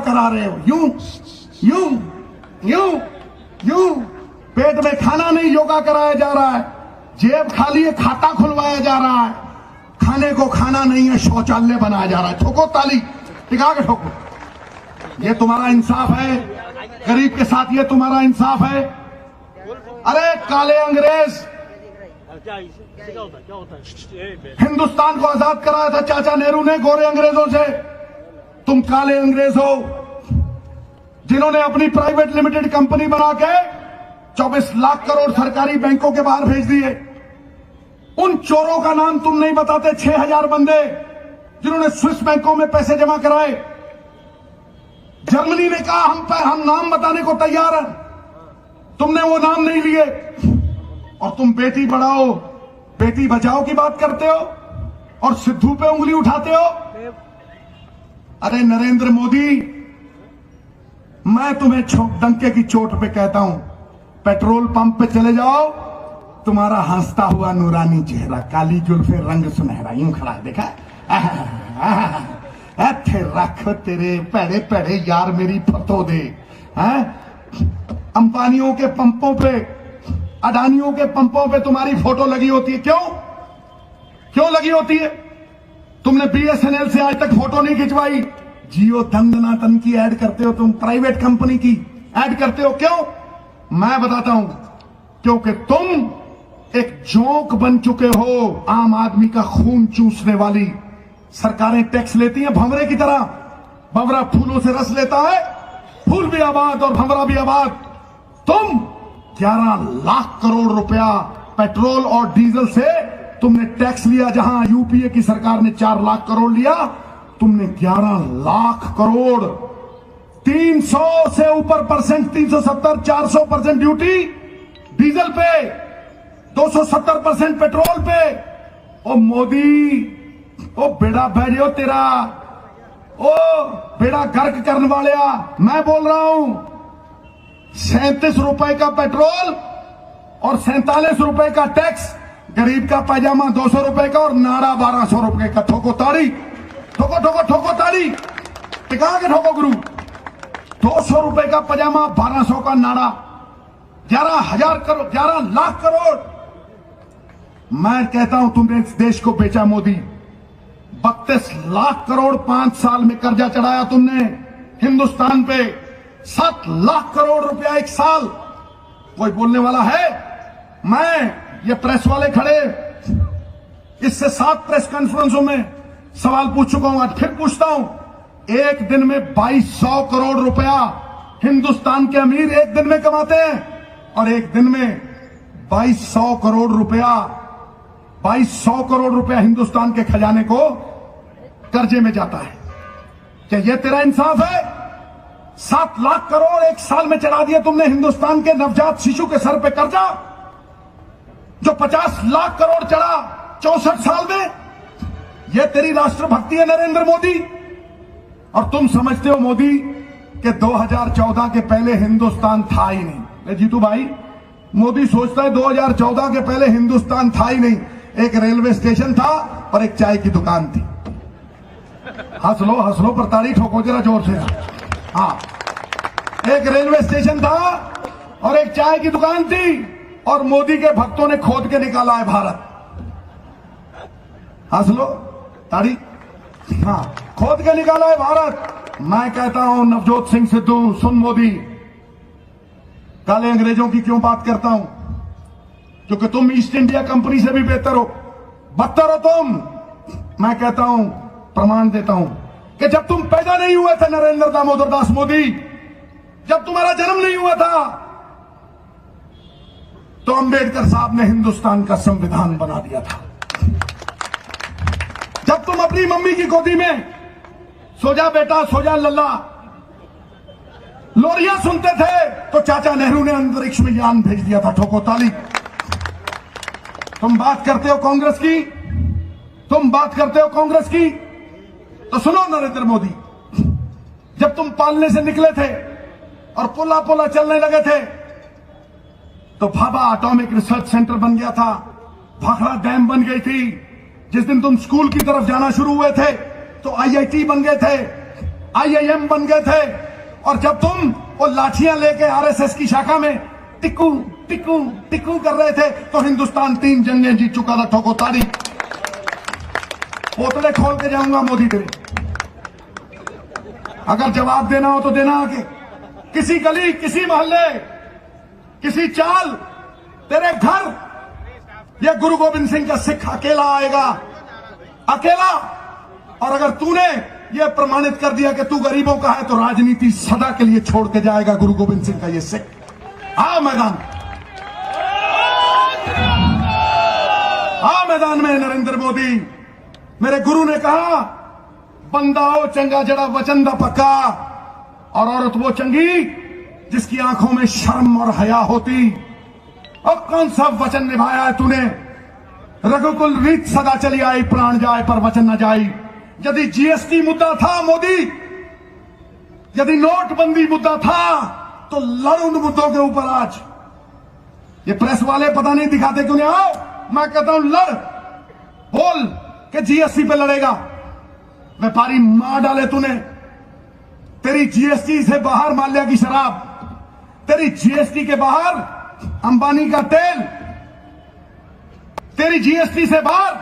करा रहे हो, यूं यूं यूं यूं। पेट में खाना नहीं, योगा कराया जा रहा है। जेब खाली है, खाता खुलवाया जा रहा है। खाने को खाना नहीं है, शौचालय बनाया जा रहा है। ठोको ताली, टिका के ठोको। ये तुम्हारा इंसाफ है? गरीब के साथ ये तुम्हारा इंसाफ है? अरे काले अंग्रेज, हिंदुस्तान को आजाद कराया था चाचा नेहरू ने गोरे अंग्रेजों से। तुम काले अंग्रेज हो जिन्होंने अपनी प्राइवेट लिमिटेड कंपनी बना के 24 लाख करोड़ सरकारी बैंकों के बाहर भेज दिए। उन चोरों का नाम तुम नहीं बताते। 6000 बंदे जिन्होंने स्विस बैंकों में पैसे जमा कराए। जर्मनी ने कहा हम नाम बताने को तैयार हैं, तुमने वो नाम नहीं लिए। और तुम बेटी बढ़ाओ बेटी बचाओ की बात करते हो और सिद्धू पे उंगली उठाते हो। अरे नरेंद्र मोदी, मैं तुम्हें डंके की चोट पे कहता हूं, पेट्रोल पंप पे चले जाओ, तुम्हारा हंसता हुआ नूरानी चेहरा, काली जुल्फे, रंग सुनहरा, यूं खड़ा है, देखा? थे रख तेरे पैड़े पैड़े यार मेरी फतो दे। अंबानियों के पंपों पे, अडानियों के पंपों पे तुम्हारी फोटो लगी होती है। क्यों लगी होती है? तुमने बीएसएनएल से आज तक फोटो नहीं खिंचवाई। जियो दंदनातन की ऐड करते हो तुम, प्राइवेट कंपनी की ऐड करते हो। क्यों? मैं बताता हूं, क्योंकि तुम एक जोंक बन चुके हो, आम आदमी का खून चूसने वाली। सरकारें टैक्स लेती हैं भंवरे की तरह। भंवरा फूलों से रस लेता है, फूल भी आबाद और भंवरा भी आबाद। तुम 11 लाख करोड़ रुपया पेट्रोल और डीजल से तुमने टैक्स लिया। जहां यूपीए की सरकार ने 4 लाख करोड़ लिया, तुमने 11 लाख करोड़। 300 से ऊपर परसेंट, 370, 400% ड्यूटी डीजल पे, 270% पेट्रोल पे। ओ मोदी, ओ बेड़ा बहरियो तेरा, ओ बेड़ा गर्क करने वाले, मैं बोल रहा हूं। 37 रुपए का पेट्रोल और 47 रुपए का टैक्स। गरीब का पैजामा 200 रुपए का और नाड़ा 1200 रुपए का। ठोको ताड़ी, ठोको ठोको ठोको ताड़ी, टिका के ठोको गुरु। 200 रुपए का पैजामा, 1200 का नाड़ा, 11,000 करोड़, 11 लाख करोड़। मैं कहता हूं तुमने इस देश को बेचा मोदी। 32 लाख करोड़ 5 साल में कर्जा चढ़ाया तुमने हिंदुस्तान पे। 7 लाख करोड़ रुपया एक साल। कोई बोलने वाला है? मैं, ये प्रेस वाले खड़े, इससे 7 प्रेस कॉन्फ्रेंसों में सवाल पूछ चुका हूं, आज फिर पूछता हूं। एक दिन में 2200 करोड़ रुपया हिंदुस्तान के अमीर एक दिन में कमाते हैं, और एक दिन में 2200 करोड़ रुपया, 2200 करोड़ रुपया हिंदुस्तान के खजाने को कर्जे में जाता है। क्या यह तेरा इंसाफ है? 7 लाख करोड़ एक साल में चढ़ा दिया तुमने हिंदुस्तान के नवजात शिशु के सर पे कर्जा, जो 50 लाख करोड़ चढ़ा 64 साल में। यह तेरी राष्ट्रभक्ति है नरेंद्र मोदी? और तुम समझते हो मोदी कि 2014 के पहले हिंदुस्तान था ही नहीं। जीतू भाई, मोदी सोचता है 2014 के पहले हिंदुस्तान था ही नहीं। एक रेलवे स्टेशन था और एक चाय की दुकान थी। हंस लो पर ताड़ी ठोको जरा जोर से। हाँ, एक रेलवे स्टेशन था और एक चाय की दुकान थी, और मोदी के भक्तों ने खोद के निकाला है भारत। हंस लो, ताड़ी। हाँ, खोद के निकाला है भारत। मैं कहता हूं नवजोत सिंह सिद्धू, सुन मोदी, काले अंग्रेजों की क्यों बात करता हूं? क्योंकि तुम ईस्ट इंडिया कंपनी से भी बेहतर हो, बदतर हो तुम। मैं कहता हूं, प्रमाण देता हूं कि जब तुम पैदा नहीं हुए थे नरेंद्र दामोदर दास मोदी, जब तुम्हारा जन्म नहीं हुआ था, तो अंबेडकर साहब ने हिंदुस्तान का संविधान बना दिया था। जब तुम अपनी मम्मी की गोदी में सो जा बेटा, सो जा लल्ला, लोरियां सुनते थे, तो चाचा नेहरू ने अंतरिक्ष में यान भेज दिया था। ठोको ताली। तुम बात करते हो कांग्रेस की, तुम बात करते हो कांग्रेस की, तो सुनो नरेंद्र मोदी, जब तुम पालने से निकले थे और पोला पोला चलने लगे थे, तो भाभा एटॉमिक रिसर्च सेंटर बन गया था, भाखड़ा डैम बन गई थी। जिस दिन तुम स्कूल की तरफ जाना शुरू हुए थे, तो आईआईटी बन गए थे। IIM बन गए थे, और जब तुम वो लाठियां लेके RSS की शाखा में टिक्कू टिक्कू टिक्कू कर रहे थे, तो हिंदुस्तान 3 जंगें जीत चुका था। ठोको ताड़ी, पोतले खोल के जाऊंगा मोदी तेरे। अगर जवाब देना हो तो देना आके, किसी गली, किसी मोहल्ले, किसी चाल, तेरे घर ये गुरु गोविंद सिंह का सिख अकेला आएगा, अकेला। और अगर तूने ये प्रमाणित कर दिया कि तू गरीबों का है, तो राजनीति सदा के लिए छोड़ के जाएगा गुरु गोविंद सिंह का ये सिख। आओ मैदान, आओ मैदान में। नरेंद्र मोदी, मेरे गुरु ने कहा, बंदा हो चंगा जड़ा वचन दा पक्का, और औरत वो चंगी जिसकी आंखों में शर्म और हया होती। और कौन सा वचन निभाया है तूने? रघुकुल रीत सदा चली आई, प्राण जाए पर वचन न जाई। यदि GST मुद्दा था मोदी, यदि नोटबंदी मुद्दा था, तो लड़ उन मुद्दों के ऊपर आज। ये प्रेस वाले पता नहीं दिखाते क्यों नहीं। आओ, मैं कहता हूं लड़, बोल कि GST पे लड़ेगा। व्यापारी मार डाले तूने। तेरी GST से बाहर माल्या की शराब, तेरी GST के बाहर अंबानी का तेल, तेरी GST से बाहर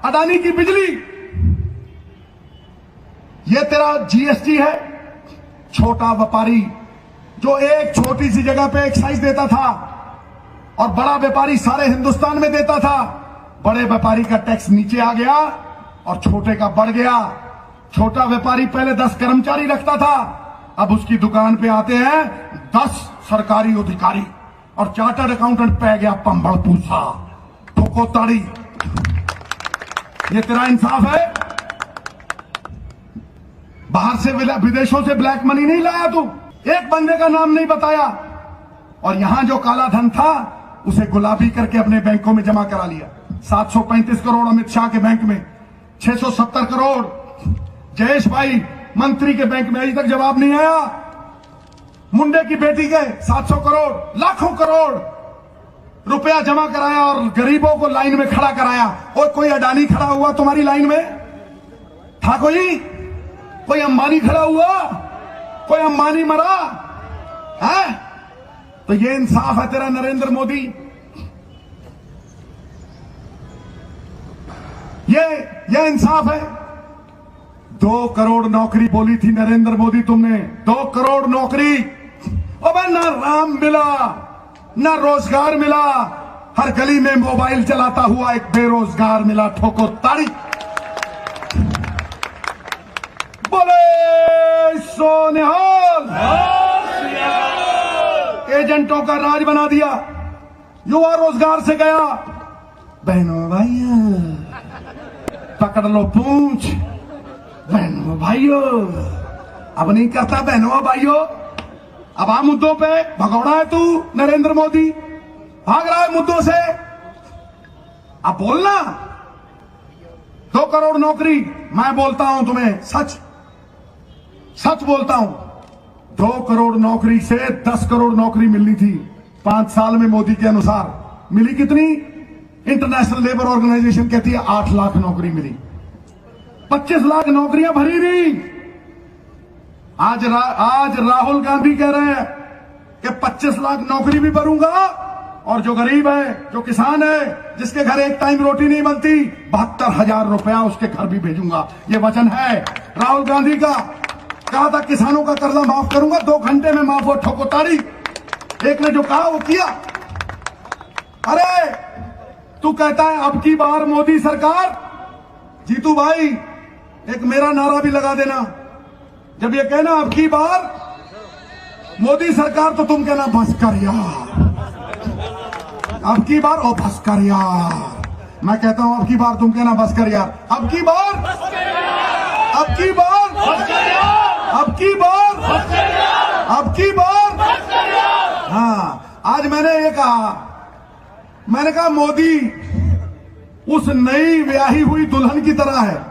अडानी की बिजली। ये तेरा GST है। छोटा व्यापारी जो एक छोटी सी जगह पे एक्साइज देता था, और बड़ा व्यापारी सारे हिंदुस्तान में देता था। बड़े व्यापारी का टैक्स नीचे आ गया और छोटे का बढ़ गया। छोटा व्यापारी पहले 10 कर्मचारी रखता था, अब उसकी दुकान पे आते हैं 10 सरकारी अधिकारी, और चार्टर्ड अकाउंटेंट पे गया पंबड़ पूछा। ठोको ताड़ी, ये तेरा इंसाफ है? बाहर से, विदेशों से ब्लैक मनी नहीं लाया तू, एक बंदे का नाम नहीं बताया। और यहां जो काला धन था उसे गुलाबी करके अपने बैंकों में जमा करा लिया। 735 करोड़ अमित शाह के बैंक में, 670 करोड़ जयेश भाई मंत्री के बैंक में, अभी तक जवाब नहीं आया। मुंडे की बेटी के 700 करोड़, लाखों करोड़ रुपया जमा कराया और गरीबों को लाइन में खड़ा कराया। और कोई अडानी खड़ा हुआ तुम्हारी लाइन में? था कोई अंबानी खड़ा हुआ? कोई अंबानी मरा है? तो ये इंसाफ है तेरा नरेंद्र मोदी? ये इंसाफ है? 2 करोड़ नौकरी बोली थी नरेंद्र मोदी तुमने, 2 करोड़ नौकरी। अबे ना राम मिला, ना रोजगार मिला, हर गली में मोबाइल चलाता हुआ एक बेरोजगार मिला। ठोको ताड़ी, बोले सोनिहाल। एजेंटों का राज बना दिया, युवा रोजगार से गया। बहनों भाइयों पकड़ लो पूंछ, बहनों भाइयों अब नहीं करता। बहनों भाइयों अब आ मुद्दों पे भगौड़ा है तू नरेंद्र मोदी, भाग रहा है मुद्दों से। अब बोलना। 2 करोड़ नौकरी, मैं बोलता हूं तुम्हें सच सच बोलता हूं, 2 करोड़ नौकरी से 10 करोड़ नौकरी मिलनी थी 5 साल में। मोदी के अनुसार मिली कितनी? इंटरनेशनल लेबर ऑर्गेनाइजेशन कहती है 8 लाख नौकरी मिली। 25 लाख नौकरियां भरी नहीं। आज राहुल गांधी कह रहे हैं कि 25 लाख नौकरी भी भरूंगा, और जो गरीब है, जो किसान है, जिसके घर एक टाइम रोटी नहीं बनती, 72,000 रुपया उसके घर भी भेजूंगा। ये वचन है राहुल गांधी का। कहा था किसानों का कर्जा माफ करूंगा, 2 घंटे में माफ हो। ठोको ताड़ी, एक ने जो कहा वो किया। अरे तू कहता है अब की बार मोदी सरकार। जीतू भाई एक मेरा नारा भी लगा देना, जब ये कहना अब की बार मोदी सरकार, तो तुम कहना बस कर यार, अब की बार। ओ बस कर यार, मैं कहता हूं अब की बार, तुम कहना बस कर यार। अब की बार, अब की बार, अब की बार, अब की बार। हाँ, आज मैंने ये कहा, मैंने कहा मोदी उस नई ब्याही हुई दुल्हन की तरह है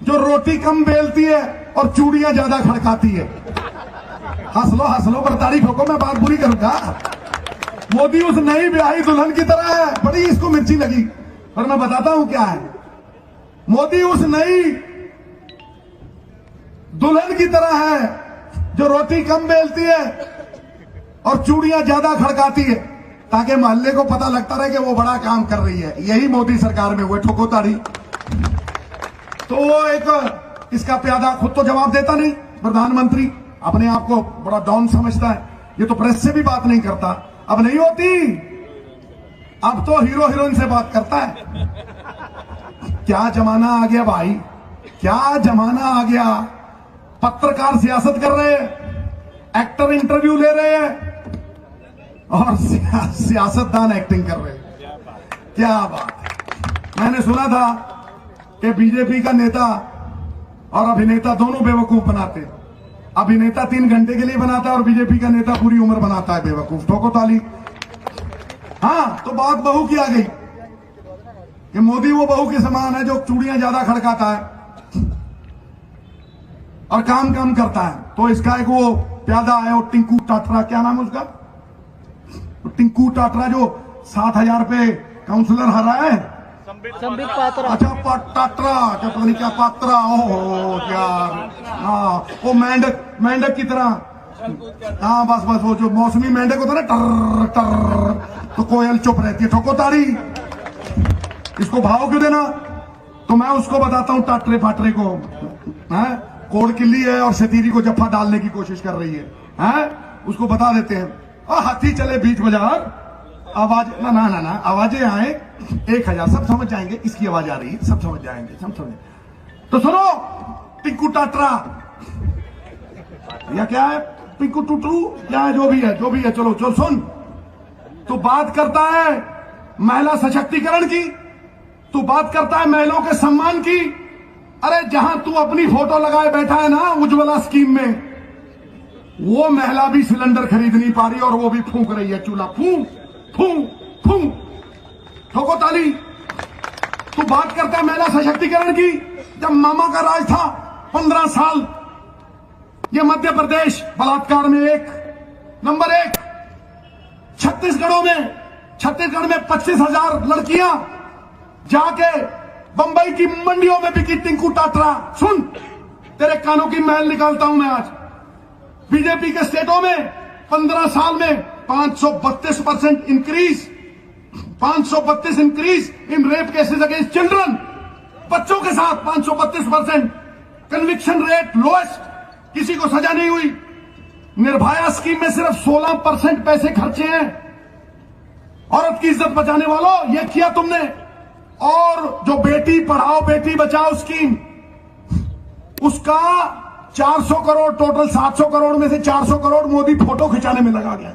जो रोटी कम बेलती है और चूड़ियां ज्यादा खड़काती है। हंस लो पर तारीफ हो को, मैं बात बुरी करूंगा। मोदी उस नई ब्याही दुल्हन की तरह है। बड़ी इसको मिर्ची लगी, पर मैं बताता हूं क्या है। मोदी उस नई दुल्हन की तरह है जो रोटी कम बेलती है और चूड़ियां ज्यादा खड़काती है, ताकि मोहल्ले को पता लगता रहे कि वो बड़ा काम कर रही है। यही मोदी सरकार में हुए ठोको ताड़ी। तो वो एक इसका प्यादा खुद तो जवाब देता नहीं, प्रधानमंत्री अपने आप को बड़ा डॉन समझता है, ये तो प्रेस से भी बात नहीं करता। अब नहीं होती, अब तो हीरो हीरोइन से बात करता है। क्या जमाना आ गया भाई, क्या जमाना आ गया। पत्रकार सियासत कर रहे हैं, एक्टर इंटरव्यू ले रहे हैं और सियासतदान एक्टिंग कर रहे हैं। क्या बात है। मैंने सुना था कि बीजेपी का नेता और अभिनेता दोनों बेवकूफ बनाते हैं। अभिनेता 3 घंटे के लिए बनाता है और बीजेपी का नेता पूरी उम्र बनाता है बेवकूफ। ठोको ताली। हाँ, तो बात बहू की आ गई कि मोदी वो बहू के समान है जो चूड़ियां ज्यादा खड़काता है और काम कम करता है। तो इसका एक वो प्यादा है, वो टिंकू टाटरा, क्या नाम है उसका, टिंकू टाटरा, जो 7,000 पे काउंसलर हरा है, संबित पात्रा। अच्छा टाटरा, क्या पता नहीं क्या पात्रा, ओहो क्या। हाँ, वो मेंढक की तरह। हाँ बस वो जो मौसमी मेंढक होता है ना, टर टर, तो कोयल चुप रहती है। ठोको ताड़ी। इसको भाव क्यों देना। तो मैं उसको बताता हूं, टाटरे फाटरे को, कोड़ किल्ली है और सतीरी को जफ्फा डालने की कोशिश कर रही है, उसको बता देते हैं। हाथी चले बीच बाजार, आवाज ना ना ना ना आवाजें आए 1000, सब समझ जाएंगे इसकी आवाज आ रही है, सब समझ जाएंगे, सब समझ। तो सुनो, टिंकू टाटरा या क्या है, टिंकू टूटू क्या है, जो भी है, चलो चलो सुन। तू बात करता है महिला सशक्तिकरण की, तू बात करता है महिलाओं के सम्मान की। अरे जहां तू अपनी फोटो लगाए बैठा है ना उज्ज्वला स्कीम में, वो महिला भी सिलेंडर खरीद नहीं पा रही और वो भी फूंक रही है चूल्हा, फूंक फूंक फूंक। ठोको ताली। तू बात करता है महिला सशक्तिकरण की, जब मामा का राज था 15 साल, ये मध्य प्रदेश बलात्कार में नंबर 1। छत्तीसगढ़ में 25,000 लड़कियां जाके बंबई की मंडियों में बिकी। टिंकू टाटरा सुन, तेरे कानों की मैल निकालता हूं मैं आज। बीजेपी के स्टेटों में 15 साल में 532% increase, 532 increase in rape cases against children. बच्चों के साथ 532%। कन्विक्शन रेट लोएस्ट, किसी को सजा नहीं हुई। निर्भया स्कीम में सिर्फ 16% पैसे खर्चे हैं। औरत की इज्जत बचाने वालों, यह किया तुमने। और जो बेटी पढ़ाओ बेटी बचाओ स्कीम, उसका 400 करोड़, टोटल 700 करोड़ में से 400 करोड़ मोदी फोटो खिंचाने में लगा गया।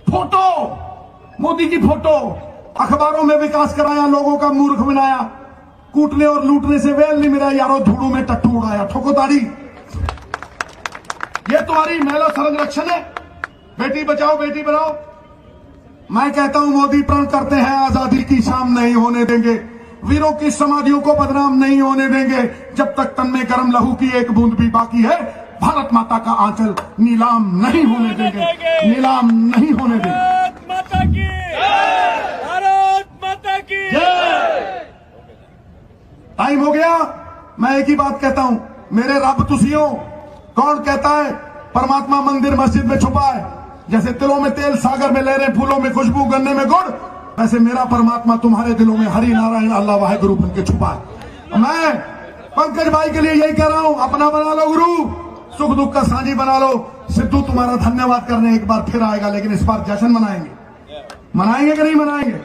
फोटो, मोदी की फोटो। अखबारों में विकास कराया, लोगों का मूर्ख बनाया, कूटने और लूटने से वेल नहीं मिला यारो, धूड़ों में टट्टू उड़ाया। ठोको ताड़ी। ये तुम्हारी महिला संरक्षण है, बेटी बचाओ बेटी पढ़ाओ। मैं कहता हूं मोदी प्रण करते हैं आजादी की शाम नहीं होने देंगे, वीरों की समाधियों को बदनाम नहीं होने देंगे। जब तक तन में गर्म लहू की एक बूंद भी बाकी है, भारत माता का आंचल नीलाम नहीं होने देंगे, नीलाम नहीं होने देंगे। भारत माता की जय। भारत माता की जय। टाइम हो गया। मैं एक ही बात कहता हूं, मेरे रब तुसियों। कौन कहता है परमात्मा मंदिर मस्जिद में छुपा है? जैसे तिलों में तेल, सागर में लहरें, फूलों में खुशबू, गन्ने में गुड़, वैसे मेरा परमात्मा तुम्हारे दिलों में हरि नारायण अल्लाह वाहिगुरु बन के छुपा है। मैं पंकज भाई के लिए यही कह रहा हूं, अपना बना लो गुरु, सुख दुख का साझी बना लो। सिद्धू तुम्हारा धन्यवाद करने एक बार फिर आएगा, लेकिन इस बार जश्न मनाएंगे कि नहीं मनाएंगे?